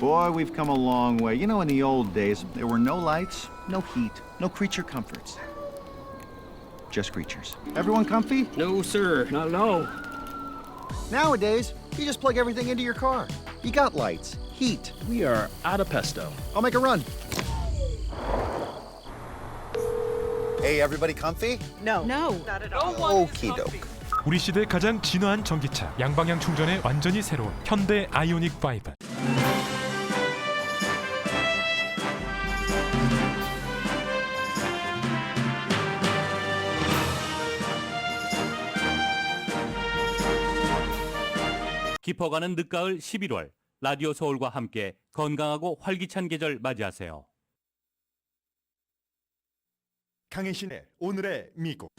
Boy, we've come a long way. You know, in the old days, there were no lights, no heat, no creature comforts. Just creatures. Everyone comfy? No, sir. No. Nowadays, you just plug everything into your car. You got lights, heat. We are out of pesto. I'll make a run. Hey, everybody comfy? No. Okie doke. 우리 시대 가장 진화한 전기차, 양방향 충전에 완전히 새로운 현대 아이오닉 5. 깊어가는 늦가을 11월, 라디오 서울과 함께 건강하고 활기찬 계절 맞이하세요. 강혜신의 오늘의 미국.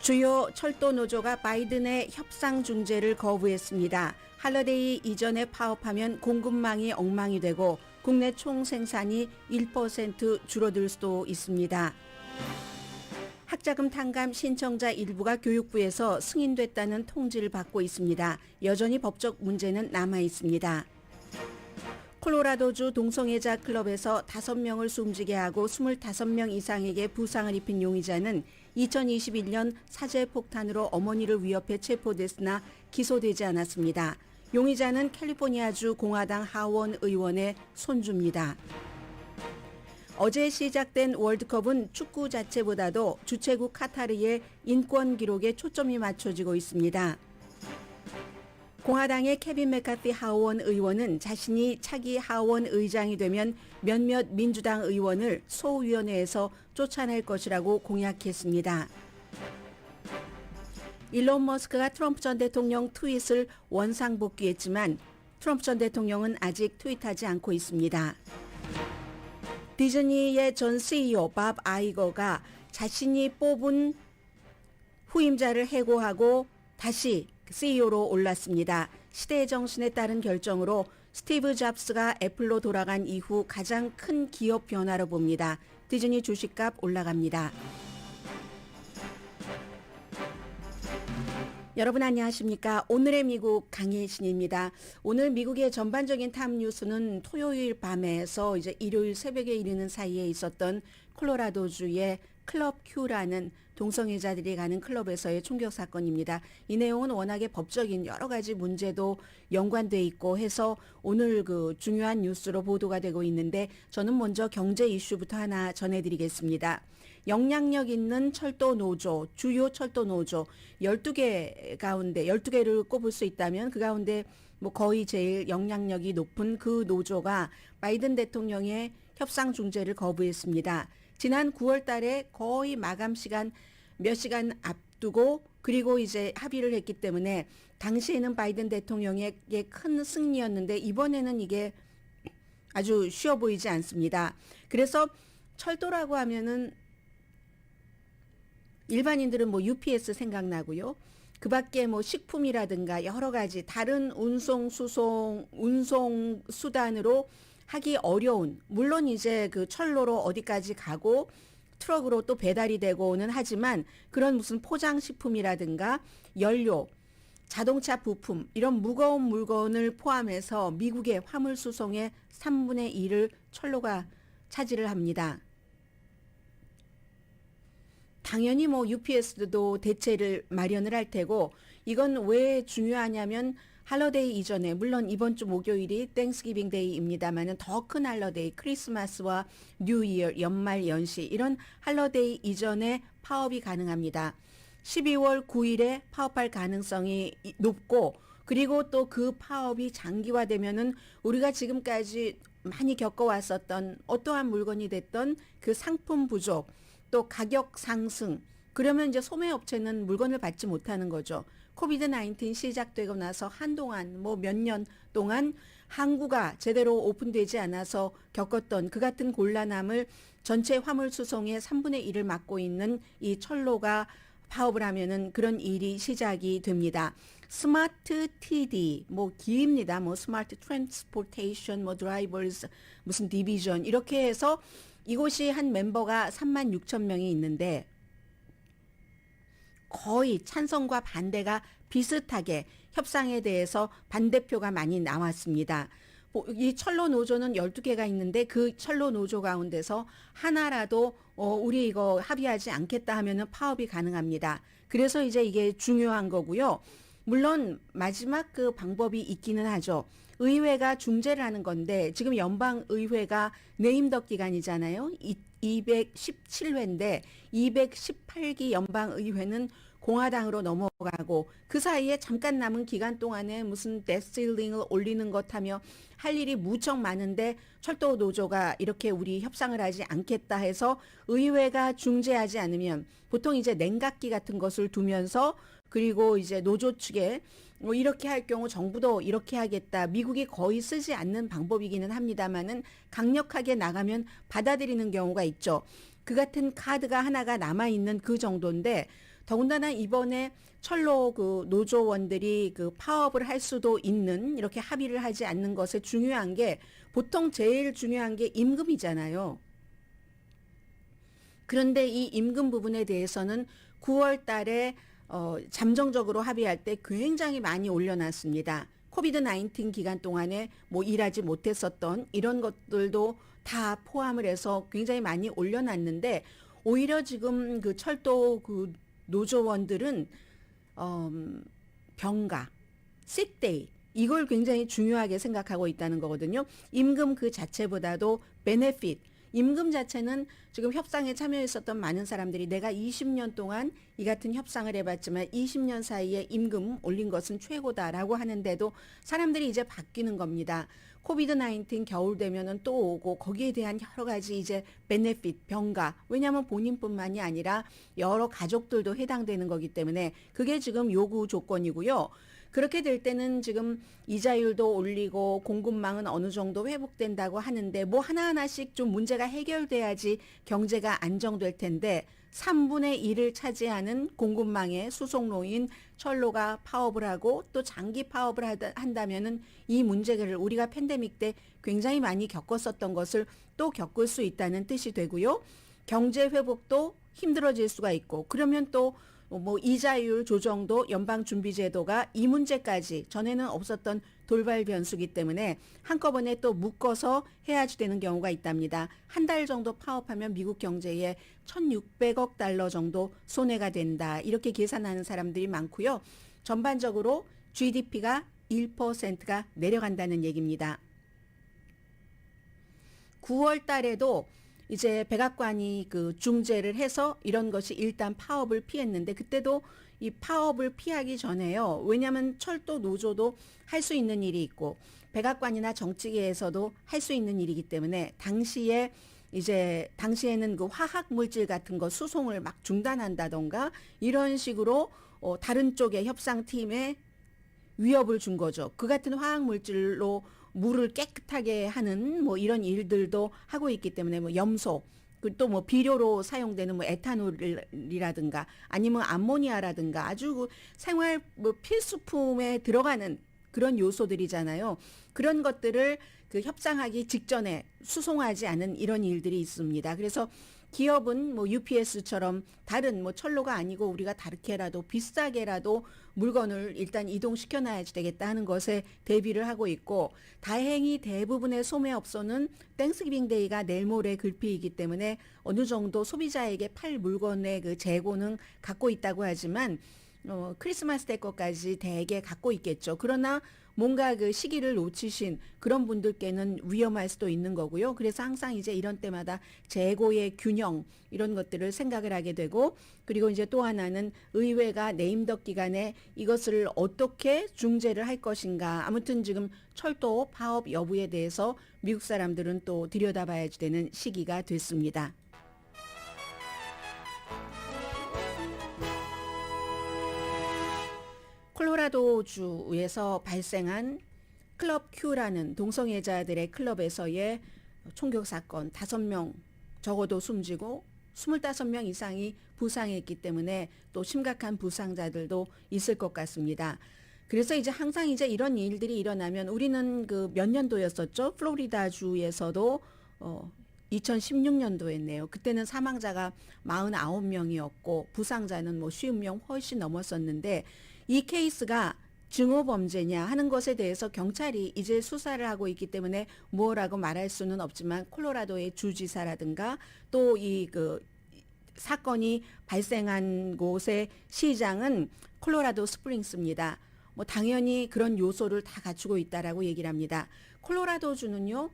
주요 철도 노조가 바이든의 협상 중재를 거부했습니다. 할러데이 이전에 파업하면 공급망이 엉망이 되고 국내 총 생산이 1% 줄어들 수도 있습니다. 학자금 탕감 신청자 일부가 교육부에서 승인됐다는 통지를 받고 있습니다. 여전히 법적 문제는 남아 있습니다. 콜로라도주 동성애자 클럽에서 5명을 숨지게 하고 25명 이상에게 부상을 입힌 용의자는 2021년 사제 폭탄으로 어머니를 위협해 체포됐으나 기소되지 않았습니다. 용의자는 캘리포니아주 공화당 하원 의원의 손주입니다. 어제 시작된 월드컵은 축구 자체보다도 주최국 카타르의 인권 기록에 초점이 맞춰지고 있습니다. 공화당의 케빈 메카티 하원 의원은 자신이 차기 하원 의장이 되면 몇몇 민주당 의원을 소위원회에서 쫓아낼 것이라고 공약했습니다. 일론 머스크가 트럼프 전 대통령 트윗을 원상복귀했지만 트럼프 전 대통령은 아직 트윗하지 않고 있습니다. 디즈니의 전 CEO 밥 아이거가 자신이 뽑은 후임자를 해고하고 다시 CEO로 올랐습니다. 시대의 정신에 따른 결정으로 스티브 잡스가 애플로 돌아간 이후 가장 큰 기업 변화로 봅니다. 디즈니 주식값 올라갑니다. 여러분 안녕하십니까? 오늘의 미국 강혜신입니다. 오늘 미국의 전반적인 탑 뉴스는 토요일 밤에서 이제 일요일 새벽에 이르는 사이에 있었던 콜로라도주의 클럽 Q라는 동성애자들이 가는 클럽에서의 총격 사건입니다. 이 내용은 워낙에 법적인 여러 가지 문제도 연관돼 있고 해서 오늘 그 중요한 뉴스로 보도가 되고 있는데 저는 먼저 경제 이슈부터 하나 전해드리겠습니다. 영향력 있는 철도 노조, 주요 철도 노조 12개 가운데 12개를 꼽을 수 있다면 그 가운데 뭐 거의 제일 영향력이 높은 그 노조가 바이든 대통령의 협상 중재를 거부했습니다. 지난 9월 달에 거의 마감 시간 몇 시간 앞두고 그리고 이제 합의를 했기 때문에 당시에는 바이든 대통령에게 큰 승리였는데 이번에는 이게 아주 쉬워 보이지 않습니다. 그래서 철도라고 하면은 일반인들은 뭐 UPS 생각나고요. 그 밖에 뭐 식품이라든가 여러 가지 다른 운송 수단으로 하기 어려운, 물론 이제 그 철로로 어디까지 가고 트럭으로 또 배달이 되고는 하지만 그런 무슨 포장식품이라든가 연료, 자동차 부품 이런 무거운 물건을 포함해서 미국의 화물 수송의 3분의 1을 철로가 차지를 합니다. 당연히 뭐 UPS도 대체를 마련을 할 테고 이건 왜 중요하냐면 할러데이 이전에 물론 이번 주 목요일이 땡스기빙 데이입니다만은 더 큰 할러데이 크리스마스와 뉴 이어 연말 연시 이런 할러데이 이전에 파업이 가능합니다. 12월 9일에 파업할 가능성이 높고 그리고 또 그 파업이 장기화되면은 우리가 지금까지 많이 겪어왔었던 어떠한 물건이 됐던 그 상품 부족 또 가격 상승 그러면 이제 소매업체는 물건을 받지 못하는 거죠. 코비드 19 시작되고 나서 한동안 뭐 몇 년 동안 항구가 제대로 오픈되지 않아서 겪었던 그 같은 곤란함을 전체 화물 수송의 3분의 1을 맡고 있는 이 철로가 파업을 하면은 그런 일이 시작이 됩니다. 스마트 TD 뭐 기입니다. 뭐 스마트 트랜스포테이션 뭐 드라이버스 무슨 디비전 이렇게 해서 이곳이 한 멤버가 36,000명이 있는데 거의 찬성과 반대가 비슷하게 협상에 대해서 반대표가 많이 나왔습니다. 이 철로 노조는 12개가 있는데 그 철로 노조 가운데서 하나라도 우리 이거 합의하지 않겠다 하면은 파업이 가능합니다. 그래서 이제 이게 중요한 거고요. 물론 마지막 그 방법이 있기는 하죠. 의회가 중재를 하는 건데 지금 연방의회가 내임덕 기간이잖아요. 217회인데 218기 연방의회는 공화당으로 넘어가고 그 사이에 잠깐 남은 기간 동안에 무슨 데스틸링을 올리는 것 하며 할 일이 무척 많은데 철도 노조가 이렇게 우리 협상을 하지 않겠다 해서 의회가 중재하지 않으면 보통 이제 냉각기 같은 것을 두면서 그리고 이제 노조 측에 뭐 이렇게 할 경우 정부도 이렇게 하겠다. 미국이 거의 쓰지 않는 방법이기는 합니다만은 강력하게 나가면 받아들이는 경우가 있죠. 그 같은 카드가 하나가 남아있는 그 정도인데 더군다나 이번에 철로 그 노조원들이 그 파업을 할 수도 있는 이렇게 합의를 하지 않는 것에 중요한 게 보통 제일 중요한 게 임금이잖아요. 그런데 이 임금 부분에 대해서는 9월 달에 잠정적으로 합의할 때 굉장히 많이 올려놨습니다. 코비드-19 기간 동안에 뭐 일하지 못했었던 이런 것들도 다 포함을 해서 굉장히 많이 올려놨는데 오히려 지금 그 철도 그 노조원들은 병가, sickday 이걸 굉장히 중요하게 생각하고 있다는 거거든요. 임금 그 자체보다도 benefit, 임금 자체는 지금 협상에 참여했었던 많은 사람들이 내가 20년 동안 이 같은 협상을 해봤지만 20년 사이에 임금 올린 것은 최고다라고 하는데도 사람들이 이제 바뀌는 겁니다. 코비드-19 겨울 되면은 또 오고 거기에 대한 여러 가지 이제 베네핏, 병가. 왜냐하면 본인뿐만이 아니라 여러 가족들도 해당되는 거기 때문에 그게 지금 요구 조건이고요. 그렇게 될 때는 지금 이자율도 올리고 공급망은 어느 정도 회복된다고 하는데 뭐 하나하나씩 좀 문제가 해결돼야지 경제가 안정될 텐데 3분의 1을 차지하는 공급망의 수송로인 철로가 파업을 하고 또 장기 파업을 한다면은 이 문제를 우리가 팬데믹 때 굉장히 많이 겪었었던 것을 또 겪을 수 있다는 뜻이 되고요. 경제 회복도 힘들어질 수가 있고 그러면 또 뭐 이자율 조정도 연방준비제도가 이 문제까지 전에는 없었던 돌발 변수기 때문에 한꺼번에 또 묶어서 해야지 되는 경우가 있답니다. 한 달 정도 파업하면 미국 경제에 1,600억 달러 정도 손해가 된다. 이렇게 계산하는 사람들이 많고요. 전반적으로 GDP가 1%가 내려간다는 얘기입니다. 9월 달에도 이제 백악관이 그 중재를 해서 이런 것이 일단 파업을 피했는데 그때도 이 파업을 피하기 전에요. 왜냐하면 철도 노조도 할 수 있는 일이 있고 백악관이나 정치계에서도 할 수 있는 일이기 때문에 당시에는 그 화학 물질 같은 거 수송을 막 중단한다던가 이런 식으로 다른 쪽의 협상팀에 위협을 준 거죠. 그 같은 화학 물질로 물을 깨끗하게 하는 뭐 이런 일들도 하고 있기 때문에 뭐 염소 또 뭐 비료로 사용되는 뭐 에탄올이라든가 아니면 암모니아라든가 아주 그 생활 뭐 필수품에 들어가는 그런 요소들이잖아요. 그런 것들을 그 협상하기 직전에 수송하지 않은 이런 일들이 있습니다. 그래서 기업은 뭐 UPS처럼 다른 뭐 철로가 아니고 우리가 다르게라도 비싸게라도 물건을 일단 이동시켜 놔야지 되겠다 하는 것에 대비를 하고 있고 다행히 대부분의 소매업소는 땡스기빙 데이가 내일 모레 글피이기 때문에 어느 정도 소비자에게 팔 물건의 그 재고는 갖고 있다고 하지만 크리스마스 때 것까지 대개 갖고 있겠죠. 그러나 뭔가 그 시기를 놓치신 그런 분들께는 위험할 수도 있는 거고요. 그래서 항상 이제 이런 때마다 재고의 균형 이런 것들을 생각을 하게 되고 그리고 이제 또 하나는 의회가 내임덕 기간에 이것을 어떻게 중재를 할 것인가. 아무튼 지금 철도 파업 여부에 대해서 미국 사람들은 또 들여다봐야지 되는 시기가 됐습니다. 콜로라도주에서 발생한 클럽 Q라는 동성애자들의 클럽에서의 총격 사건 5명 적어도 숨지고 25명 이상이 부상했기 때문에 또 심각한 부상자들도 있을 것 같습니다. 그래서 이제 항상 이제 이런 일들이 일어나면 우리는 그 몇 년도였었죠? 플로리다 주에서도 2016년도였네요. 그때는 사망자가 49명이었고 부상자는 뭐 50명 훨씬 넘었었는데 이 케이스가 증오범죄냐 하는 것에 대해서 경찰이 이제 수사를 하고 있기 때문에 뭐라고 말할 수는 없지만 콜로라도의 주지사라든가 또 이 사건이 발생한 곳의 시장은 콜로라도 스프링스입니다. 뭐 당연히 그런 요소를 다 갖추고 있다라고 얘기를 합니다. 콜로라도주는요.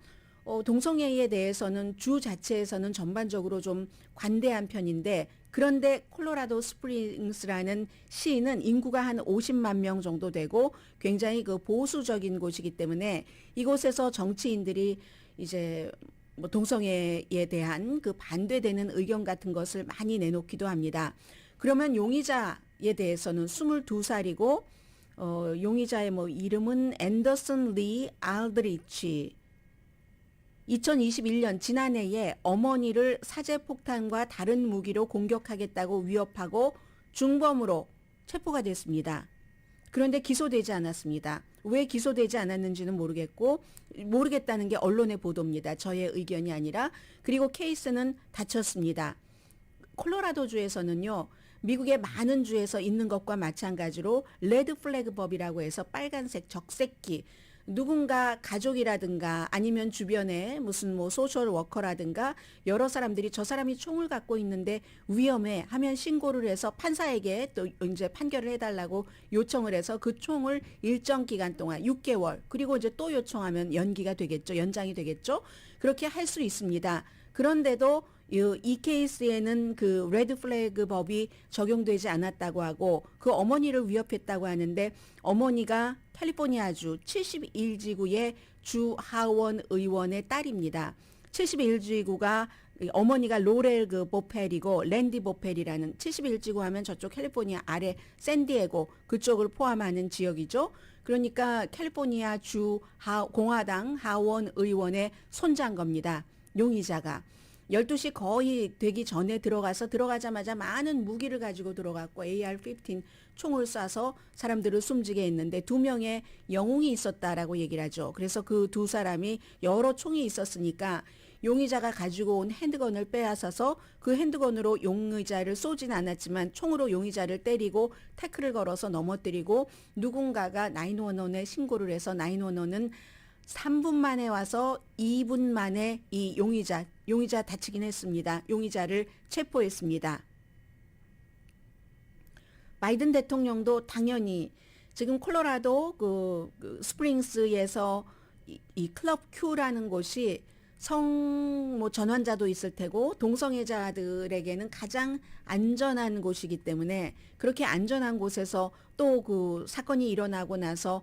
동성애에 대해서는 주 자체에서는 전반적으로 좀 관대한 편인데 그런데 콜로라도 스프링스라는 시는 인구가 한 50만 명 정도 되고 굉장히 그 보수적인 곳이기 때문에 이곳에서 정치인들이 이제 뭐 동성애에 대한 그 반대되는 의견 같은 것을 많이 내놓기도 합니다. 그러면 용의자에 대해서는 22살이고 용의자의 뭐 이름은 앤더슨 리 알드리치 2021년 지난해에 어머니를 사제폭탄과 다른 무기로 공격하겠다고 위협하고 중범으로 체포가 됐습니다. 그런데 기소되지 않았습니다. 왜 기소되지 않았는지는 모르겠다는 게 언론의 보도입니다. 저의 의견이 아니라. 그리고 케이스는 닫혔습니다. 콜로라도주에서는요. 미국의 많은 주에서 있는 것과 마찬가지로 레드 플래그 법이라고 해서 빨간색 적색기 누군가 가족이라든가 아니면 주변에 무슨 뭐 소셜 워커라든가 여러 사람들이 저 사람이 총을 갖고 있는데 위험해 하면 신고를 해서 판사에게 또 이제 판결을 해달라고 요청을 해서 그 총을 일정 기간 동안 6개월 그리고 이제 또 요청하면 연기가 되겠죠. 연장이 되겠죠. 그렇게 할 수 있습니다. 그런데도 이 케이스에는 그 레드 플래그 법이 적용되지 않았다고 하고 그 어머니를 위협했다고 하는데 어머니가 캘리포니아주 71지구의 주 하원 의원의 딸입니다. 71지구가 어머니가 로렐 그 보펠이고 랜디 보펠이라는 71지구 하면 저쪽 캘리포니아 아래 샌디에고 그쪽을 포함하는 지역이죠. 그러니까 캘리포니아 주 공화당 하원 의원의 손자인 겁니다. 용의자가. 12시 거의 되기 전에 들어가자마자 많은 무기를 가지고 들어갔고 AR-15 총을 쏴서 사람들을 숨지게 했는데 2명의 영웅이 있었다라고 얘기를 하죠. 그래서 그 두 사람이 여러 총이 있었으니까 용의자가 가지고 온 핸드건을 빼앗아서 그 핸드건으로 용의자를 쏘진 않았지만 총으로 용의자를 때리고 태클을 걸어서 넘어뜨리고 누군가가 911에 신고를 해서 911은 3분 만에 와서 2분 만에 이 용의자 다치긴 했습니다. 용의자를 체포했습니다. 바이든 대통령도 당연히 지금 콜로라도 그 스프링스에서 이 클럽 Q라는 곳이 뭐 전환자도 있을 테고 동성애자들에게는 가장 안전한 곳이기 때문에 그렇게 안전한 곳에서 또 그 사건이 일어나고 나서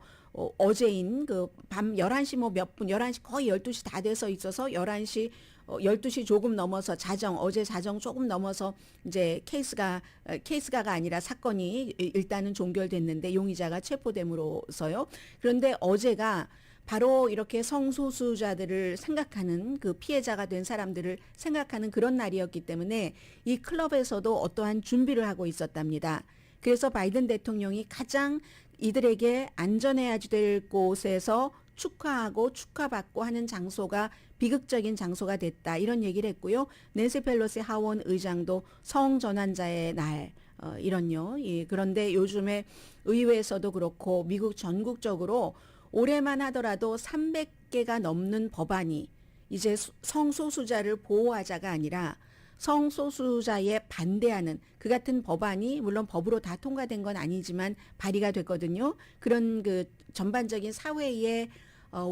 어제인 그 밤 11시 뭐 몇 분 11시 거의 12시 다 돼서 있어서 11시 12시 조금 넘어서 어제 자정 조금 넘어서 이제 케이스가가 아니라 사건이 일단은 종결됐는데 용의자가 체포됨으로써요. 그런데 어제가 바로 이렇게 성소수자들을 생각하는 그 피해자가 된 사람들을 생각하는 그런 날이었기 때문에 이 클럽에서도 어떠한 준비를 하고 있었답니다. 그래서 바이든 대통령이 가장 이들에게 안전해야 될 곳에서 축하하고 축하받고 하는 장소가 비극적인 장소가 됐다. 이런 얘기를 했고요. 낸시 펠로시 하원 의장도 성전환자의 날 이런요. 예, 그런데 요즘에 의회에서도 그렇고 미국 전국적으로 올해만 하더라도 300개가 넘는 법안이 이제 성소수자를 보호하자가 아니라 성소수자에 반대하는 그 같은 법안이 물론 법으로 다 통과된 건 아니지만 발의가 됐거든요. 그런 그 전반적인 사회의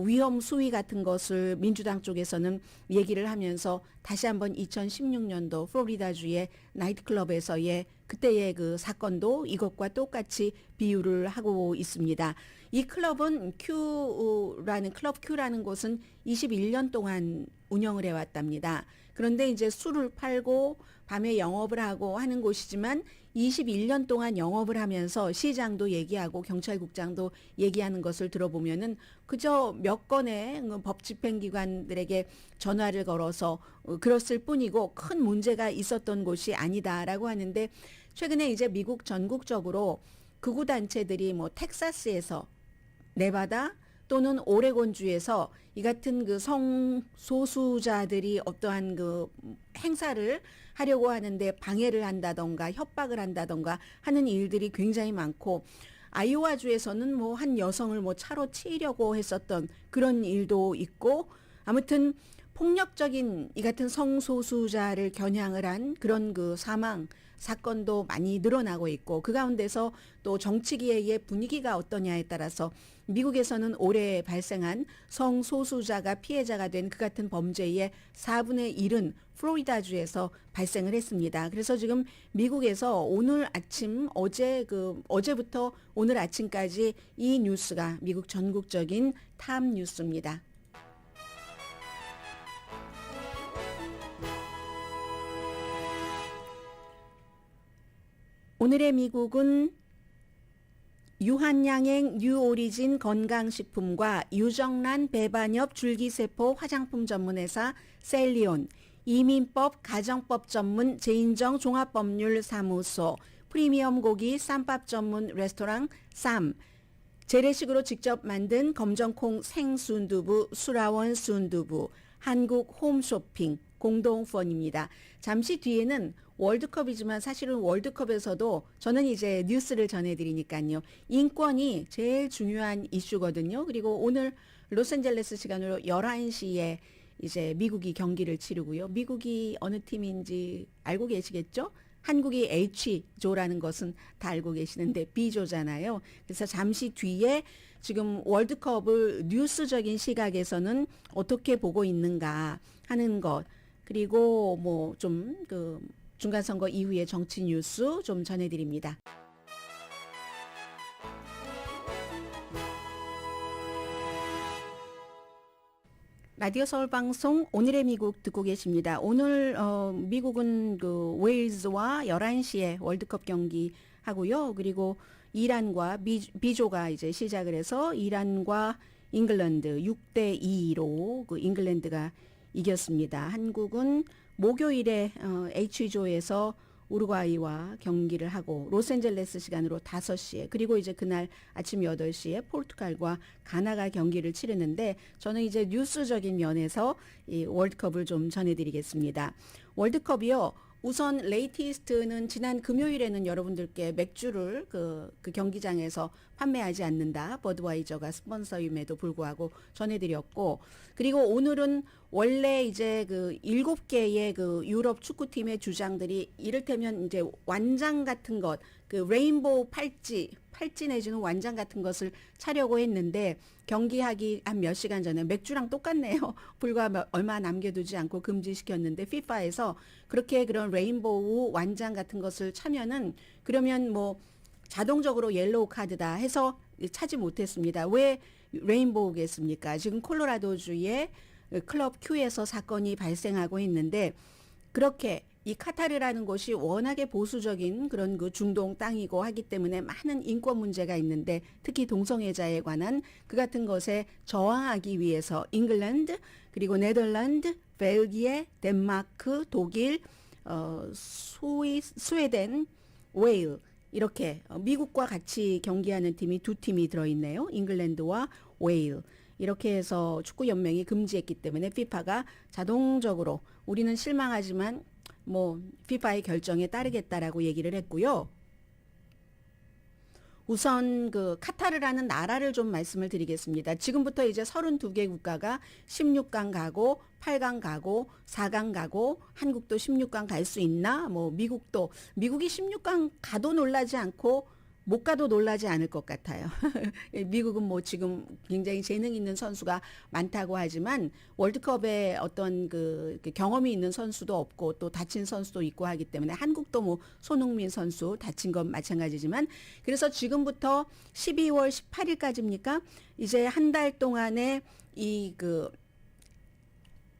위험 수위 같은 것을 민주당 쪽에서는 얘기를 하면서 다시 한번 2016년도 플로리다주의 나이트클럽에서의 그때의 그 사건도 이것과 똑같이 비유를 하고 있습니다. 이 클럽은 클럽 Q라는 곳은 21년 동안 운영을 해왔답니다. 그런데 이제 술을 팔고 밤에 영업을 하고 하는 곳이지만 21년 동안 영업을 하면서 시장도 얘기하고 경찰국장도 얘기하는 것을 들어보면은 그저 몇 건의 법 집행기관들에게 전화를 걸어서 그랬을 뿐이고 큰 문제가 있었던 곳이 아니다라고 하는데 최근에 이제 미국 전국적으로 극우단체들이 뭐 텍사스에서 네바다 또는 오레곤주에서 이 같은 그 성소수자들이 어떠한 그 행사를 하려고 하는데 방해를 한다던가 협박을 한다던가 하는 일들이 굉장히 많고, 아이오와주에서는 뭐 한 여성을 뭐 차로 치려고 했었던 그런 일도 있고, 아무튼 폭력적인 이 같은 성소수자를 겨냥을 한 그런 그 사망 사건도 많이 늘어나고 있고, 그 가운데서 또 정치계의 분위기가 어떠냐에 따라서 미국에서는 올해 발생한 성소수자가 피해자가 된 그 같은 범죄의 4분의 1은 플로리다주에서 발생을 했습니다. 그래서 지금 미국에서 오늘 아침 어제부터 오늘 아침까지 이 뉴스가 미국 전국적인 탑 뉴스입니다. 오늘의 미국은 유한양행 뉴오리진 건강식품과 유정란 배반엽 줄기세포 화장품 전문회사 셀리온, 이민법 가정법 전문 제인정 종합법률사무소, 프리미엄 고기 쌈밥 전문 레스토랑 쌈, 재래식으로 직접 만든 검정콩 생순두부 수라원 순두부, 한국 홈쇼핑 공동후원입니다. 잠시 뒤에는 월드컵이지만 사실은 월드컵에서도 저는 이제 뉴스를 전해드리니까요. 인권이 제일 중요한 이슈거든요. 그리고 오늘 로스앤젤레스 시간으로 11시에 이제 미국이 경기를 치르고요. 미국이 어느 팀인지 알고 계시겠죠? 한국이 H조라는 것은 다 알고 계시는데 B조잖아요. 그래서 잠시 뒤에 지금 월드컵을 뉴스적인 시각에서는 어떻게 보고 있는가 하는 것, 그리고 뭐 좀 그 중간선거 이후의 정치 뉴스 좀 전해드립니다. 라디오 서울 방송 오늘의 미국 듣고 계십니다. 오늘 미국은 그 웨일즈와 11시에 월드컵 경기 하고요. 그리고 이란과 B조가 이제 시작을 해서 이란과 잉글랜드 6대2로 그 잉글랜드가 이겼습니다. 한국은 목요일에 H조에서 우루과이와 경기를 하고 로스앤젤레스 시간으로 5시에, 그리고 이제 그날 아침 8시에 포르투갈과 가나가 경기를 치르는데, 저는 이제 뉴스적인 면에서 이 월드컵을 좀 전해드리겠습니다. 월드컵이요. 우선 레이티스트는 지난 금요일에는 여러분들께 맥주를 그 경기장에서 판매하지 않는다, 버드와이저가 스폰서임에도 불구하고 전해드렸고, 그리고 오늘은 원래 이제 그 7개의 그 유럽 축구팀의 주장들이 이를테면 이제 완장 같은 것, 그 레인보우 팔찌 내지는 완장 같은 것을 차려고 했는데, 경기하기 한 몇 시간 전에 맥주랑 똑같네요. 불과 얼마 남겨두지 않고 금지시켰는데, FIFA에서 그렇게 그런 레인보우 완장 같은 것을 차면은 그러면 뭐 자동적으로 옐로우 카드다 해서 차지 못했습니다. 왜 레인보우겠습니까? 지금 콜로라도주의 클럽 Q에서 사건이 발생하고 있는데, 그렇게 이 카타르라는 곳이 워낙에 보수적인 그런 그 중동 땅이고 하기 때문에 많은 인권 문제가 있는데, 특히 동성애자에 관한 그 같은 것에 저항하기 위해서 잉글랜드, 그리고 네덜란드, 벨기에, 덴마크, 독일, 스웨덴, 웨일, 이렇게 미국과 같이 경기하는 팀이 2팀이 들어있네요. 잉글랜드와 웨일. 이렇게 해서 축구연맹이 금지했기 때문에 FIFA가 자동적으로, 우리는 실망하지만 뭐 FIFA의 결정에 따르겠다라고 얘기를 했고요. 우선 그 카타르라는 나라를 좀 말씀을 드리겠습니다. 지금부터 이제 32개 국가가 16강 가고 8강 가고 4강 가고, 한국도 16강 갈 수 있나? 뭐 미국이 16강 가도 놀라지 않고 못 가도 놀라지 않을 것 같아요. 미국은 뭐 지금 굉장히 재능 있는 선수가 많다고 하지만 월드컵에 어떤 그 경험이 있는 선수도 없고 또 다친 선수도 있고 하기 때문에, 한국도 뭐 손흥민 선수 다친 건 마찬가지지만, 그래서 지금부터 12월 18일까지입니까? 이제 한 달 동안에 이 그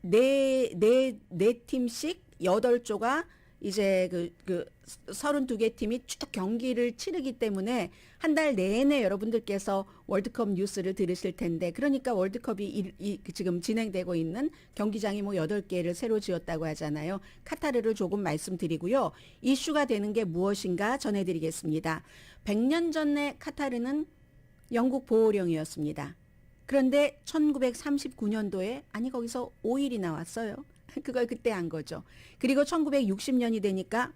네 팀씩 8조가 이제 그 32개 팀이 쭉 경기를 치르기 때문에 한 달 내내 여러분들께서 월드컵 뉴스를 들으실 텐데, 그러니까 월드컵이 지금 진행되고 있는 경기장이 뭐 8개를 새로 지었다고 하잖아요. 카타르를 조금 말씀드리고요. 이슈가 되는 게 무엇인가 전해드리겠습니다. 100년 전에 카타르는 영국 보호령이었습니다. 그런데 1939년도에 아니 거기서 오일이 나왔어요. 그걸 그때 한 거죠. 그리고 1960년이 되니까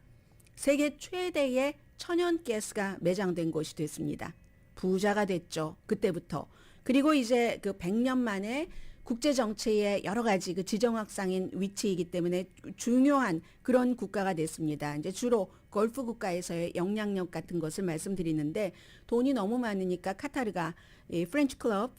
세계 최대의 천연가스가 매장된 곳이 됐습니다. 부자가 됐죠. 그때부터. 그리고 이제 그 100년 만에 국제 정치의 여러 가지 그 지정학상인 위치이기 때문에 중요한 그런 국가가 됐습니다. 이제 주로 걸프 국가에서의 영향력 같은 것을 말씀드리는데 돈이 너무 많으니까 카타르가 이 프렌치 클럽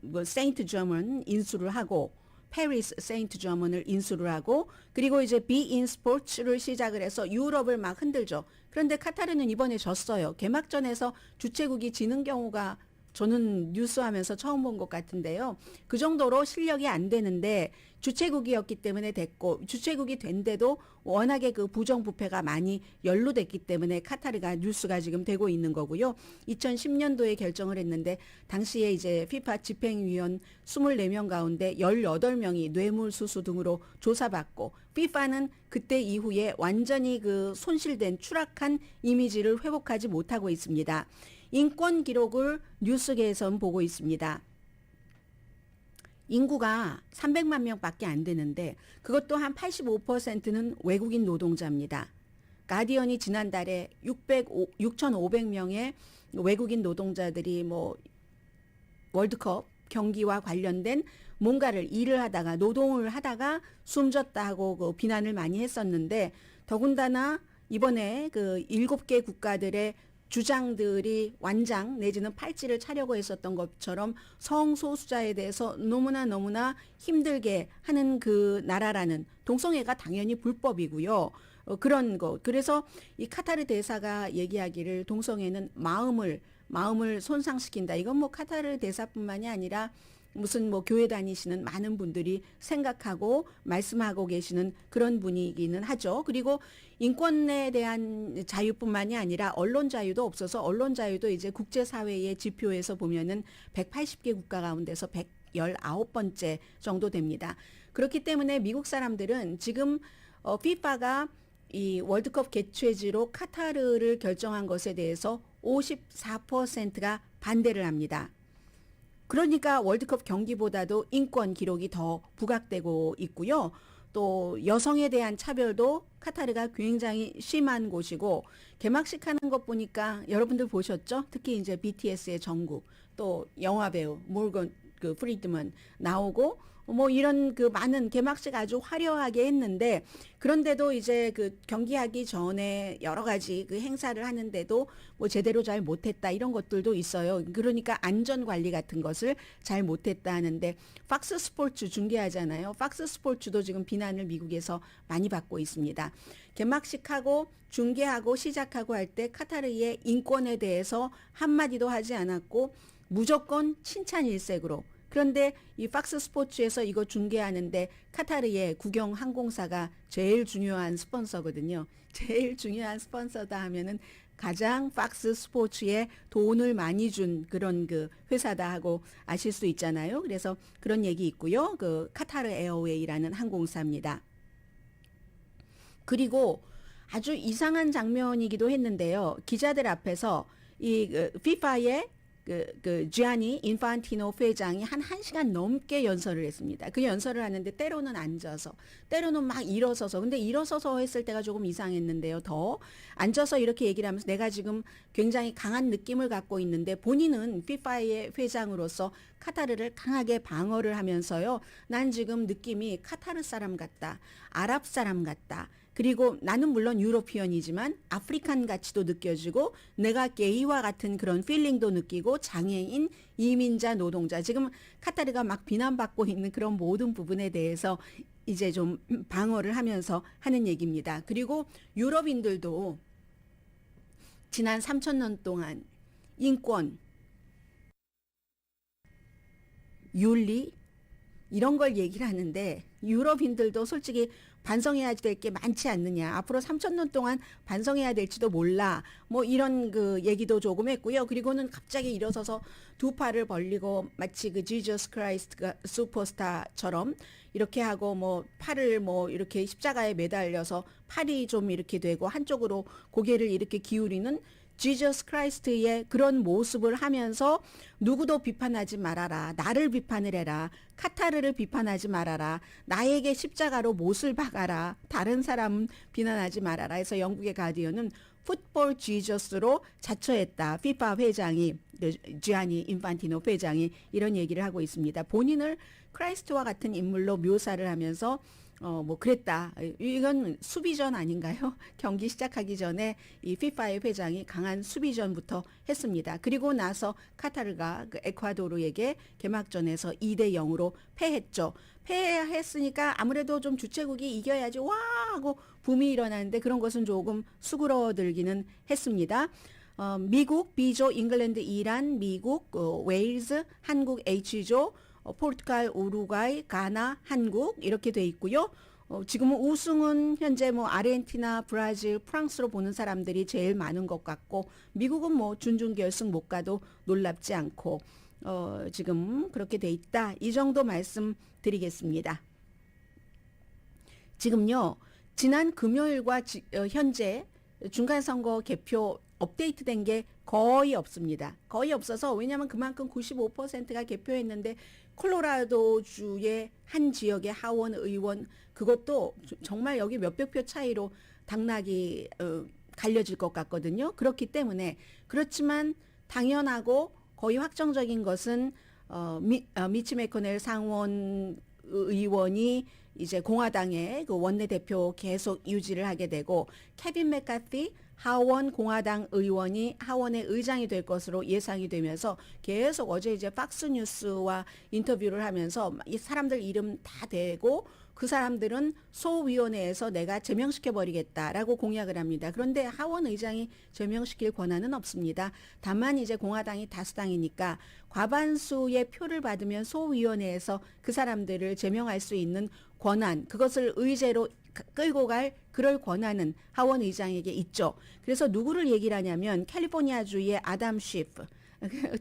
뭐 세인트 저먼 인수를 하고 페리스 세인트 저먼을 인수를 하고 그리고 이제 비인 스포츠를 시작을 해서 유럽을 막 흔들죠. 그런데 카타르는 이번에 졌어요. 개막전에서 주최국이 지는 경우가 저는 뉴스하면서 처음 본 것 같은데요. 그 정도로 실력이 안 되는데 주최국이었기 때문에 됐고 주최국이 된데도 워낙에 그 부정부패가 많이 연루됐기 때문에 카타르가 뉴스가 지금 되고 있는 거고요. 2010년도에 결정을 했는데 당시에 이제 FIFA 집행위원 24명 가운데 18명이 뇌물수수 등으로 조사받고 FIFA는 그때 이후에 완전히 그 손실된 추락한 이미지를 회복하지 못하고 있습니다. 인권 기록을 뉴스계에선 보고 있습니다. 인구가 300만 명밖에 안 되는데 그것도 한 85%는 외국인 노동자입니다. 가디언이 지난달에 6,500명의 외국인 노동자들이 뭐 월드컵 경기와 관련된 뭔가를 일을 하다가 노동을 하다가 숨졌다 하고 그 비난을 많이 했었는데 더군다나 이번에 그 7개 국가들의 주장들이 완장 내지는 팔찌를 차려고 했었던 것처럼 성소수자에 대해서 너무나 힘들게 하는 그 나라라는 동성애가 당연히 불법이고요. 그런 거. 그래서 이 카타르 대사가 얘기하기를 동성애는 마음을 손상시킨다. 이건 뭐 카타르 대사뿐만이 아니라 무슨 뭐 교회 다니시는 많은 분들이 생각하고 말씀하고 계시는 그런 분이기는 하죠. 그리고 인권에 대한 자유뿐만이 아니라 언론 자유도 없어서 언론 자유도 이제 국제사회의 지표에서 보면은 180개 국가 가운데서 119번째 정도 됩니다. 그렇기 때문에 미국 사람들은 지금 FIFA가 이 월드컵 개최지로 카타르를 결정한 것에 대해서 54%가 반대를 합니다. 그러니까 월드컵 경기보다도 인권 기록이 더 부각되고 있고요. 또 여성에 대한 차별도 카타르가 굉장히 심한 곳이고 개막식 하는 것 보니까 여러분들 보셨죠? 특히 이제 BTS의 정국 또 영화배우 모건 그 프리드먼 나오고 뭐 이런 그 많은 개막식 아주 화려하게 했는데 그런데도 이제 그 경기하기 전에 여러 가지 그 행사를 하는데도 뭐 제대로 잘 못했다 이런 것들도 있어요. 그러니까 안전 관리 같은 것을 잘 못했다 하는데 팍스 스포츠 중계하잖아요. 팍스 스포츠도 지금 비난을 미국에서 많이 받고 있습니다. 개막식하고 중계하고 시작하고 할 때 카타르의 인권에 대해서 한마디도 하지 않았고 무조건 칭찬 일색으로 그런데 이 팍스 스포츠에서 이거 중계하는데 카타르의 국영 항공사가 제일 중요한 스폰서거든요. 제일 중요한 스폰서다 하면은 가장 팍스 스포츠에 돈을 많이 준 그런 그 회사다 하고 아실 수 있잖아요. 그래서 그런 얘기 있고요. 그 카타르 에어웨이라는 항공사입니다. 그리고 아주 이상한 장면이기도 했는데요. 기자들 앞에서 이 FIFA의 그 지아니 인판티노 회장이 한 1시간 넘게 연설을 했습니다. 그 연설을 하는데 때로는 앉아서 때로는 막 일어서서 근데 일어서서 했을 때가 조금 이상했는데요. 더 앉아서 이렇게 얘기를 하면서 내가 지금 굉장히 강한 느낌을 갖고 있는데 본인은 FIFA의 회장으로서 카타르를 강하게 방어를 하면서요. 난 지금 느낌이 카타르 사람 같다. 아랍 사람 같다. 그리고 나는 물론 유로피언이지만 아프리칸 가치도 느껴지고 내가 게이와 같은 그런 필링도 느끼고 장애인, 이민자, 노동자 지금 카타르가 막 비난받고 있는 그런 모든 부분에 대해서 이제 좀 방어를 하면서 하는 얘기입니다. 그리고 유럽인들도 지난 3,000년 동안 인권, 윤리 이런 걸 얘기를 하는데 유럽인들도 솔직히 반성해야 될 게 많지 않느냐. 앞으로 3,000년 동안 반성해야 될지도 몰라. 뭐 이런 그 얘기도 조금 했고요. 그리고는 갑자기 일어서서 두 팔을 벌리고 마치 그 지저스 크라이스트가 슈퍼스타처럼 이렇게 하고 뭐 팔을 뭐 이렇게 십자가에 매달려서 팔이 좀 이렇게 되고 한쪽으로 고개를 이렇게 기울이는 지저스 크라이스트의 그런 모습을 하면서 누구도 비판하지 말아라. 나를 비판을 해라. 카타르를 비판하지 말아라. 나에게 십자가로 못을 박아라. 다른 사람은 비난하지 말아라. 해서 영국의 가디언은 풋볼 지저스로 자처했다. 피파 회장이 지아니 인판티노 회장이 이런 얘기를 하고 있습니다. 본인을 크라이스트와 같은 인물로 묘사를 하면서 뭐 그랬다. 이건 수비전 아닌가요? 경기 시작하기 전에 이 피파의 회장이 강한 수비전부터 했습니다. 그리고 나서 카타르가 그 에콰도르에게 개막전에서 2대 0으로 패했죠. 패했으니까 아무래도 좀 주최국이 이겨야지 와 하고 붐이 일어나는데 그런 것은 조금 수그러들기는 했습니다. 미국 B조, 잉글랜드, 이란, 미국, 웨일즈, 한국 H조, 포르투갈, 우루과이, 가나, 한국 이렇게 돼 있고요. 지금은 우승은 현재 뭐 아르헨티나, 브라질, 프랑스로 보는 사람들이 제일 많은 것 같고 미국은 뭐 준중 결승 못 가도 놀랍지 않고 지금 그렇게 돼 있다. 이 정도 말씀드리겠습니다. 지금요. 지난 금요일과 현재 중간선거 개표 업데이트된 게 거의 없습니다. 거의 없어서 왜냐하면 그만큼 95%가 개표했는데 콜로라도주의 한 지역의 하원 의원 그것도 정말 여기 몇백 표 차이로 당락이 갈려질 것 같거든요. 그렇기 때문에 그렇지만 당연하고 거의 확정적인 것은 미치 매코넬 상원 의원이 이제 공화당의 그 원내대표 계속 유지를 하게 되고 케빈 맥카티 하원 공화당 의원이 하원의 의장이 될 것으로 예상이 되면서 계속 어제 이제 팍스뉴스와 인터뷰를 하면서 이 사람들 이름 다 대고 그 사람들은 소위원회에서 내가 제명시켜버리겠다라고 공약을 합니다. 그런데 하원 의장이 제명시킬 권한은 없습니다. 다만 이제 공화당이 다수당이니까 과반수의 표를 받으면 소위원회에서 그 사람들을 제명할 수 있는 권한, 그것을 의제로 끌고 갈 그럴 권한은 하원 의장에게 있죠. 그래서 누구를 얘기를 하냐면 캘리포니아주의 아담 쉬프,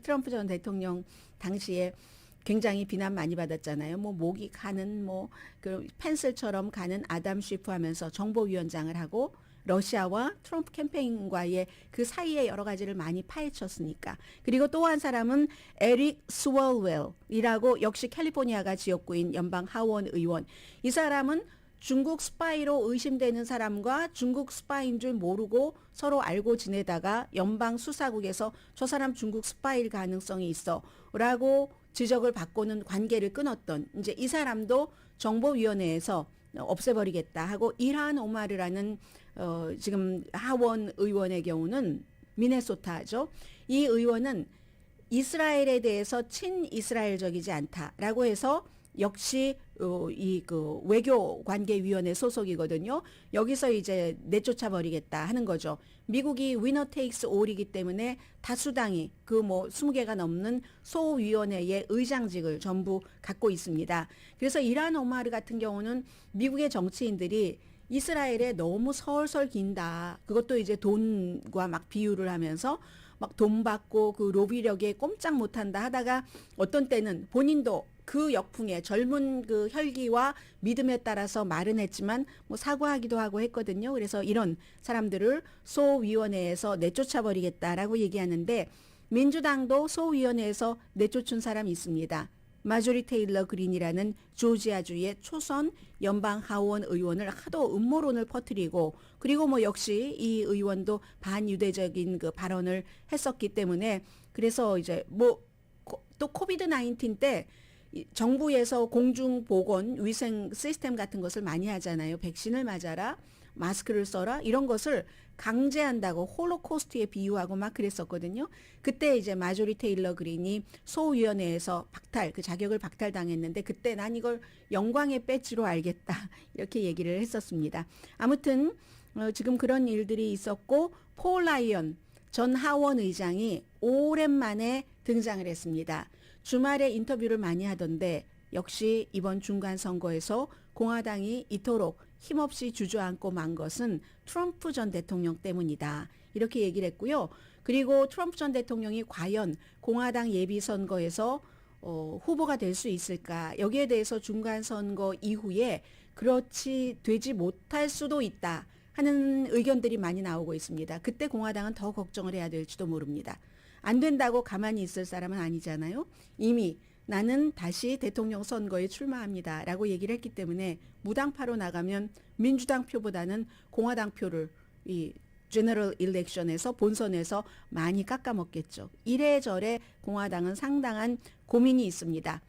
트럼프 전 대통령 당시에 굉장히 비난 많이 받았잖아요. 뭐 목이 가는 뭐 그 펜슬처럼 가는 아담 쉬프 하면서 정보위원장을 하고 러시아와 트럼프 캠페인과의 그 사이에 여러 가지를 많이 파헤쳤으니까. 그리고 또 한 사람은 에릭 스월웰이라고 역시 캘리포니아가 지역구인 연방 하원 의원. 이 사람은 중국 스파이로 의심되는 사람과 중국 스파이인 줄 모르고 서로 알고 지내다가 연방 수사국에서 저 사람 중국 스파이일 가능성이 있어 라고 지적을 받고는 관계를 끊었던 이제 이 사람도 정보위원회에서 없애버리겠다 하고 일한 오마르라는 지금 하원 의원의 경우는 미네소타죠. 이 의원은 이스라엘에 대해서 친이스라엘적이지 않다라고 해서 역시 이 그 외교관계위원회 소속이거든요. 여기서 이제 내쫓아 버리겠다 하는 거죠. 미국이 위너 테이크스 올이기 때문에 다수당이 그 뭐 20개가 넘는 소위원회의 의장직을 전부 갖고 있습니다. 그래서 이란 오마르 같은 경우는 미국의 정치인들이 이스라엘에 너무 설설 긴다. 그것도 이제 돈과 막 비유를 하면서 막 돈 받고 그 로비력에 꼼짝 못한다 하다가 어떤 때는 본인도 그 역풍에 젊은 그 혈기와 믿음에 따라서 말은 했지만 뭐 사과하기도 하고 했거든요. 그래서 이런 사람들을 소위원회에서 내쫓아버리겠다라고 얘기하는데 민주당도 소위원회에서 내쫓은 사람이 있습니다. 마조리 테일러 그린이라는 조지아주의 초선 연방 하원 의원을 하도 음모론을 퍼뜨리고 그리고 뭐 역시 이 의원도 반유대적인 그 발언을 했었기 때문에 그래서 이제 뭐 또 코비드 19 때 정부에서 공중보건 위생 시스템 같은 것을 많이 하잖아요. 백신을 맞아라, 마스크를 써라 이런 것을 강제한다고 홀로코스트에 비유하고 막 그랬었거든요. 그때 이제 마조리 테일러 그린이 소위원회에서 그 자격을 박탈당했는데 그때 난 이걸 영광의 배지로 알겠다 이렇게 얘기를 했었습니다. 아무튼 지금 그런 일들이 있었고 폴 라이언 전 하원 의장이 오랜만에 등장을 했습니다. 주말에 인터뷰를 많이 하던데 역시 이번 중간 선거에서 공화당이 이토록 힘없이 주저앉고 만 것은 트럼프 전 대통령 때문이다. 이렇게 얘기를 했고요. 그리고 트럼프 전 대통령이 과연 공화당 예비선거에서 후보가 될 수 있을까? 여기에 대해서 중간 선거 이후에 그렇지 되지 못할 수도 있다. 하는 의견들이 많이 나오고 있습니다. 그때 공화당은 더 걱정을 해야 될지도 모릅니다. 안 된다고 가만히 있을 사람은 아니잖아요. 이미 나는 다시 대통령 선거에 출마합니다 라고 얘기를 했기 때문에 무당파로 나가면 민주당 표보다는 공화당 표를 이 제너럴 일렉션에서 본선에서 많이 깎아먹겠죠. 이래저래 공화당은 상당한 고민이 있습니다.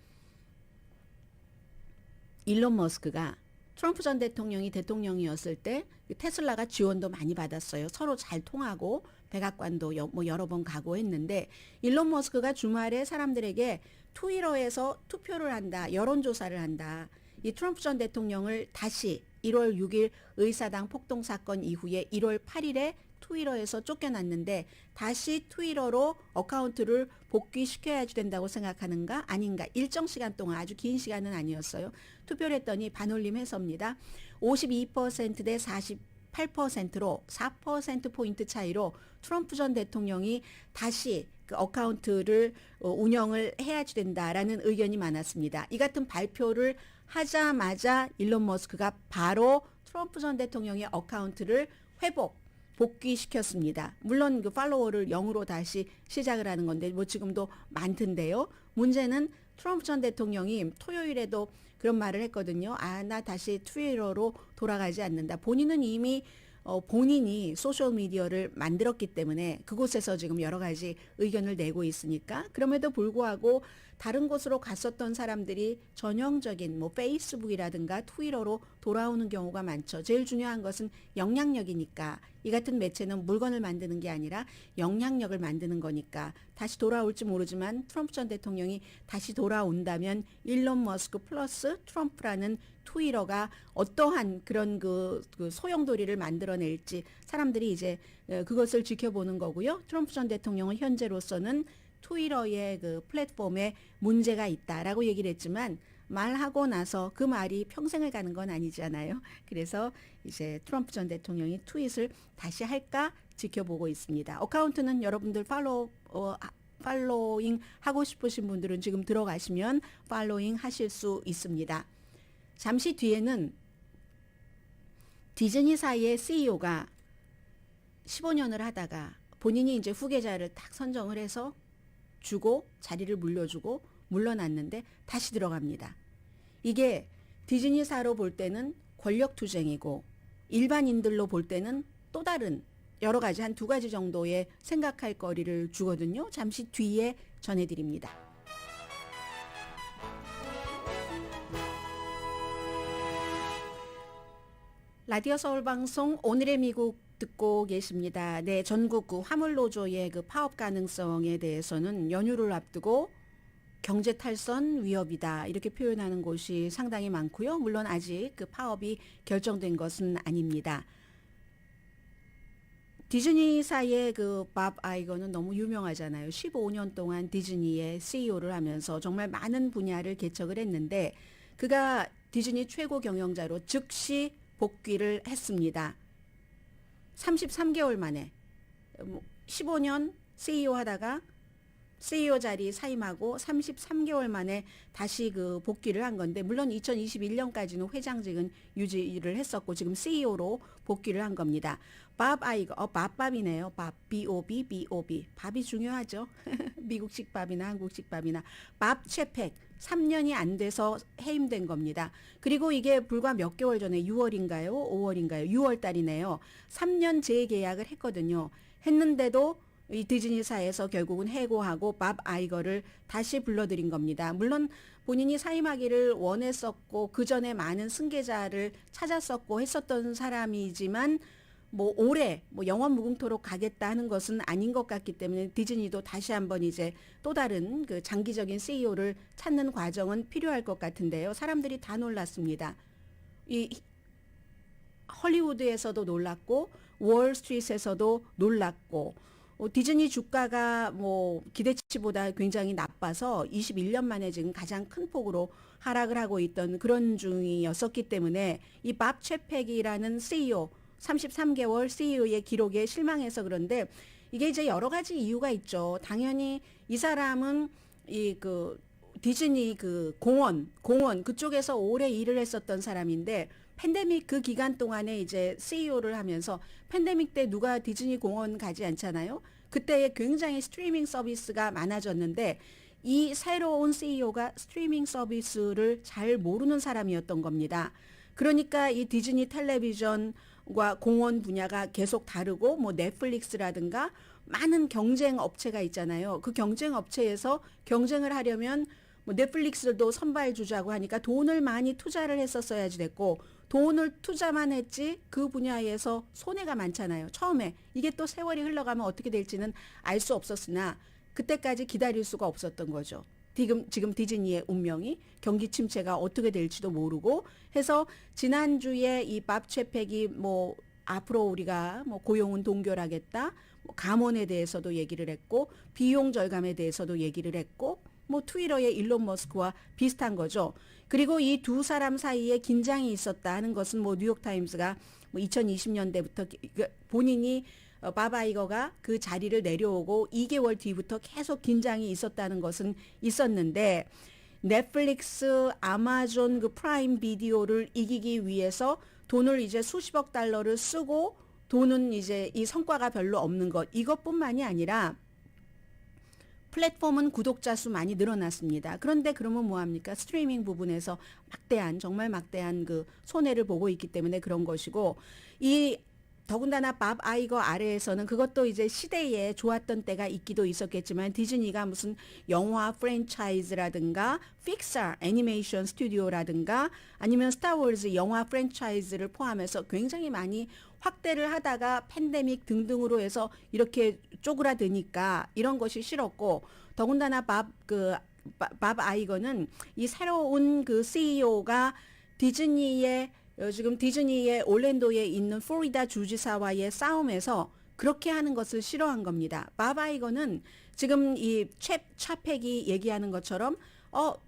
일론 머스크가 트럼프 전 대통령이 대통령이었을 때 테슬라가 지원도 많이 받았어요. 서로 잘 통하고 백악관도 여러 번 가고 했는데 일론 머스크가 주말에 사람들에게 트위터에서 투표를 한다. 여론조사를 한다. 이 트럼프 전 대통령을 다시 1월 6일 의사당 폭동 사건 이후에 1월 8일에 트위터에서 쫓겨났는데 다시 트위터로 어카운트를 복귀시켜야 된다고 생각하는가 아닌가 일정 시간 동안 아주 긴 시간은 아니었어요. 투표를 했더니 반올림 해서입니다. 52% 대 48%로 4%포인트 차이로 트럼프 전 대통령이 다시 그 어카운트를 운영을 해야 된다라는 의견이 많았습니다. 이 같은 발표를 하자마자 일론 머스크가 바로 트럼프 전 대통령의 어카운트를 복귀시켰습니다. 물론 그 팔로워를 0으로 다시 시작을 하는 건데 뭐 지금도 많던데요. 문제는 트럼프 전 대통령이 토요일에도 그런 말을 했거든요. 나 다시 트위터로 돌아가지 않는다. 본인은 이미 본인이 소셜미디어를 만들었기 때문에 그곳에서 지금 여러 가지 의견을 내고 있으니까 그럼에도 불구하고 다른 곳으로 갔었던 사람들이 전형적인 뭐 페이스북이라든가 트위터로 돌아오는 경우가 많죠. 제일 중요한 것은 영향력이니까 이 같은 매체는 물건을 만드는 게 아니라 영향력을 만드는 거니까 다시 돌아올지 모르지만 트럼프 전 대통령이 다시 돌아온다면 일론 머스크 플러스 트럼프라는 트위터가 어떠한 그런 그 소용돌이를 만들어낼지 사람들이 이제 그것을 지켜보는 거고요. 트럼프 전 대통령은 현재로서는 트위터의 그 플랫폼에 문제가 있다라고 얘기를 했지만 말하고 나서 그 말이 평생을 가는 건 아니잖아요. 그래서 이제 트럼프 전 대통령이 트윗을 다시 할까 지켜보고 있습니다. 어카운트는 여러분들 팔로잉 하고 싶으신 분들은 지금 들어가시면 팔로잉 하실 수 있습니다. 잠시 뒤에는 디즈니사의 CEO가 15년을 하다가 본인이 이제 후계자를 딱 선정을 해서 주고 자리를 물려주고 물러났는데 다시 들어갑니다. 이게 디즈니사로 볼 때는 권력투쟁이고 일반인들로 볼 때는 또 다른 여러 가지 한 두 가지 정도의 생각할 거리를 주거든요. 잠시 뒤에 전해드립니다. 라디오 서울방송 오늘의 미국 듣고 계십니다. 네, 전국 그 화물노조의 그 파업 가능성에 대해서는 연휴를 앞두고 경제 탈선 위협이다 이렇게 표현하는 곳이 상당히 많고요. 물론 아직 그 파업이 결정된 것은 아닙니다. 디즈니사의 그 밥 아이거는 너무 유명하잖아요. 15년 동안 디즈니의 CEO를 하면서 정말 많은 분야를 개척을 했는데 그가 디즈니 최고 경영자로 즉시 복귀를 했습니다. 33개월 만에 15년 CEO 하다가 CEO 자리 사임하고 33개월 만에 다시 그 복귀를 한 건데 물론 2021년까지는 회장직은 유지를 했었고 지금 CEO로 복귀를 한 겁니다. 밥 아이거 밥이네요. 밥 B-O-B 밥이 중요하죠. 미국식 밥이나 한국식 밥이나 밥 채팩 3년이 안 돼서 해임된 겁니다. 그리고 이게 불과 몇 개월 전에 6월인가요? 5월인가요? 6월 달이네요. 3년 재계약을 했거든요. 했는데도 이 디즈니사에서 결국은 해고하고 밥 아이거를 다시 불러들인 겁니다. 물론 본인이 사임하기를 원했었고 그 전에 많은 승계자를 찾았었고 했었던 사람이지만 뭐 올해 뭐 영원 무궁토록 가겠다 하는 것은 아닌 것 같기 때문에 디즈니도 다시 한번 이제 또 다른 그 장기적인 CEO를 찾는 과정은 필요할 것 같은데요. 사람들이 다 놀랐습니다. 이 헐리우드에서도 놀랐고 월스트리트에서도 놀랐고 디즈니 주가가 뭐 기대치보다 굉장히 나빠서 21년 만에 지금 가장 큰 폭으로 하락을 하고 있던 그런 중이었었기 때문에 이 밥 채팩이라는 CEO 33개월 CEO의 기록에 실망해서 그런데 이게 이제 여러 가지 이유가 있죠. 당연히 이 사람은 이 그 디즈니 그 공원 그쪽에서 오래 일을 했었던 사람인데 팬데믹 그 기간 동안에 이제 CEO를 하면서 팬데믹 때 누가 디즈니 공원 가지 않잖아요. 그때에 굉장히 스트리밍 서비스가 많아졌는데 이 새로운 CEO가 스트리밍 서비스를 잘 모르는 사람이었던 겁니다. 그러니까 이 디즈니 텔레비전과 공원 분야가 계속 다르고 뭐 넷플릭스라든가 많은 경쟁 업체가 있잖아요. 그 경쟁 업체에서 경쟁을 하려면 뭐 넷플릭스도 선발 주자고 하니까 돈을 많이 투자를 했었어야지 됐고 돈을 투자만 했지 그 분야에서 손해가 많잖아요. 처음에 이게 또 세월이 흘러가면 어떻게 될지는 알 수 없었으나 그때까지 기다릴 수가 없었던 거죠. 지금 디즈니의 운명이 경기 침체가 어떻게 될지도 모르고 해서 지난주에 이 밥 채팩이 뭐 앞으로 우리가 뭐 고용은 동결하겠다. 뭐 감원에 대해서도 얘기를 했고 비용 절감에 대해서도 얘기를 했고 뭐 트위터의 일론 머스크와 비슷한 거죠. 그리고 이 두 사람 사이에 긴장이 있었다 하는 것은 뭐 뉴욕타임스가 뭐 2020년대부터 본인이 밥 아이거가 그 자리를 내려오고 2개월 뒤부터 계속 긴장이 있었다는 것은 있었는데 넷플릭스, 아마존 그 프라임 비디오를 이기기 위해서 돈을 이제 수십억 달러를 쓰고 돈은 이제 이 성과가 별로 없는 것 이것뿐만이 아니라 플랫폼은 구독자 수 많이 늘어났습니다. 그런데 그러면 뭐합니까? 스트리밍 부분에서 정말 막대한 그 손해를 보고 있기 때문에 그런 것이고 이 더군다나 밥 아이거 아래에서는 그것도 이제 시대에 좋았던 때가 있기도 있었겠지만 디즈니가 무슨 영화 프랜차이즈라든가 픽사 애니메이션 스튜디오라든가 아니면 스타워즈 영화 프랜차이즈를 포함해서 굉장히 많이 확대를 하다가 팬데믹 등등으로 해서 이렇게 쪼그라드니까 이런 것이 싫었고 더군다나 밥 아이거는 이 새로운 그 CEO가 지금 디즈니의 올랜도에 있는 플로리다 주지사와의 싸움에서 그렇게 하는 것을 싫어한 겁니다. 밥 아이거는 지금 이 차팩이 얘기하는 것처럼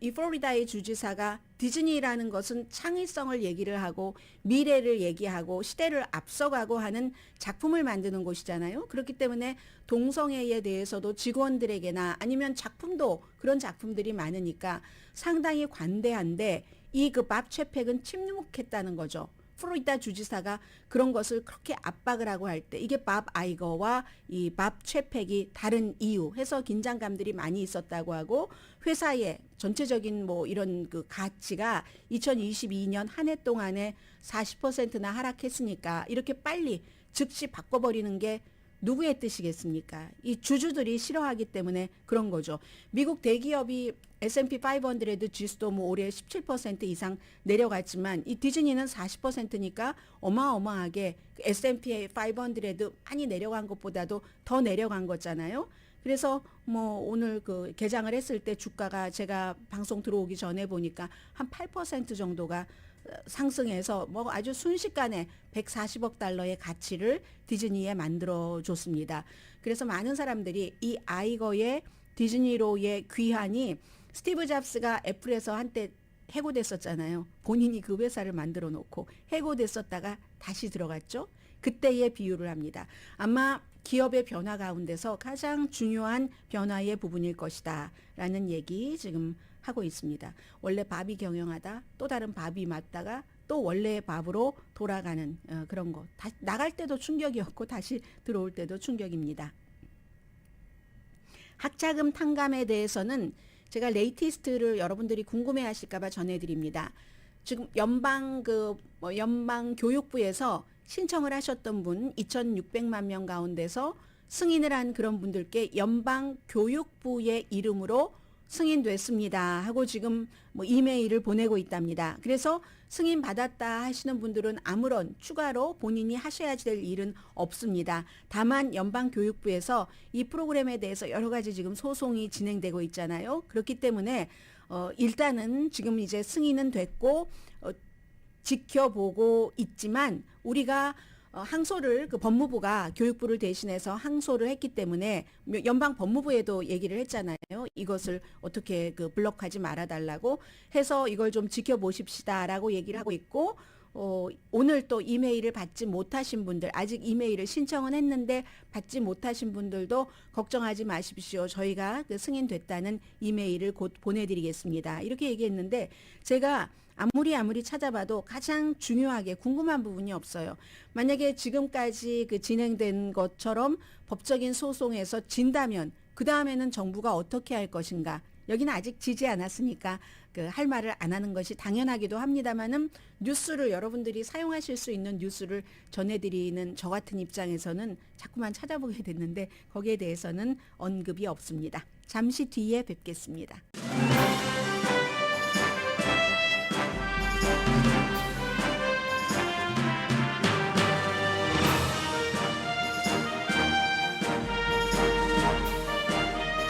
이 플로리다의 주지사가 디즈니라는 것은 창의성을 얘기를 하고 미래를 얘기하고 시대를 앞서가고 하는 작품을 만드는 곳이잖아요. 그렇기 때문에 동성애에 대해서도 직원들에게나 아니면 작품도 그런 작품들이 많으니까 상당히 관대한데 이 그 밥 채팩은 침묵했다는 거죠. 플로리다 주지사가 그런 것을 그렇게 압박을 하고 할 때 이게 밥 아이거와 이 밥 채팩이 다른 이유 해서 긴장감들이 많이 있었다고 하고 회사의 전체적인 뭐 이런 그 가치가 2022년 한 해 동안에 40%나 하락했으니까 이렇게 빨리 즉시 바꿔버리는 게 누구의 뜻이겠습니까? 이 주주들이 싫어하기 때문에 그런 거죠. 미국 대기업이 S&P 500 지수도 뭐 올해 17% 이상 내려갔지만 이 디즈니는 40%니까 어마어마하게 S&P 500 많이 내려간 것보다도 더 내려간 거잖아요. 그래서 뭐 오늘 그 개장을 했을 때 주가가 제가 방송 들어오기 전에 보니까 한 8% 정도가 상승해서 뭐 아주 순식간에 140억 달러의 가치를 디즈니에 만들어 줬습니다. 그래서 많은 사람들이 이 아이거의 디즈니로의 귀환이 스티브 잡스가 애플에서 한때 해고됐었잖아요. 본인이 그 회사를 만들어 놓고 해고됐었다가 다시 들어갔죠. 그때의 비유를 합니다. 아마 기업의 변화 가운데서 가장 중요한 변화의 부분일 것이다 라는 얘기 지금 하고 있습니다. 원래 밥이 경영하다 또 다른 밥이 맞다가 또 원래의 밥으로 돌아가는 그런 거. 나갈 때도 충격이었고 다시 들어올 때도 충격입니다. 학자금 탕감에 대해서는 제가 레이티스트를 여러분들이 궁금해하실까봐 전해드립니다. 지금 연방 교육부에서 신청을 하셨던 분 2,600만 명 가운데서 승인을 한 그런 분들께 연방 교육부의 이름으로 승인됐습니다 하고 지금 뭐 이메일을 보내고 있답니다. 그래서 승인 받았다 하시는 분들은 아무런 추가로 본인이 하셔야 될 일은 없습니다. 다만 연방교육부에서 이 프로그램에 대해서 여러 가지 지금 소송이 진행되고 있잖아요. 그렇기 때문에 일단은 지금 이제 승인은 됐고 지켜보고 있지만 우리가 항소를 그 법무부가 교육부를 대신해서 항소를 했기 때문에 연방 법무부에도 얘기를 했잖아요. 이것을 어떻게 그 블럭하지 말아달라고 해서 이걸 좀 지켜보십시다라고 얘기를 하고 있고 오늘 또 이메일을 받지 못하신 분들, 아직 이메일을 신청은 했는데 받지 못하신 분들도 걱정하지 마십시오. 저희가 그 승인됐다는 이메일을 곧 보내드리겠습니다. 이렇게 얘기했는데 제가 아무리 찾아봐도 가장 중요하게 궁금한 부분이 없어요. 만약에 지금까지 그 진행된 것처럼 법적인 소송에서 진다면 그 다음에는 정부가 어떻게 할 것인가? 여기는 아직 지지 않았으니까 그 할 말을 안 하는 것이 당연하기도 합니다만은 뉴스를 여러분들이 사용하실 수 있는 뉴스를 전해드리는 저 같은 입장에서는 자꾸만 찾아보게 됐는데 거기에 대해서는 언급이 없습니다. 잠시 뒤에 뵙겠습니다.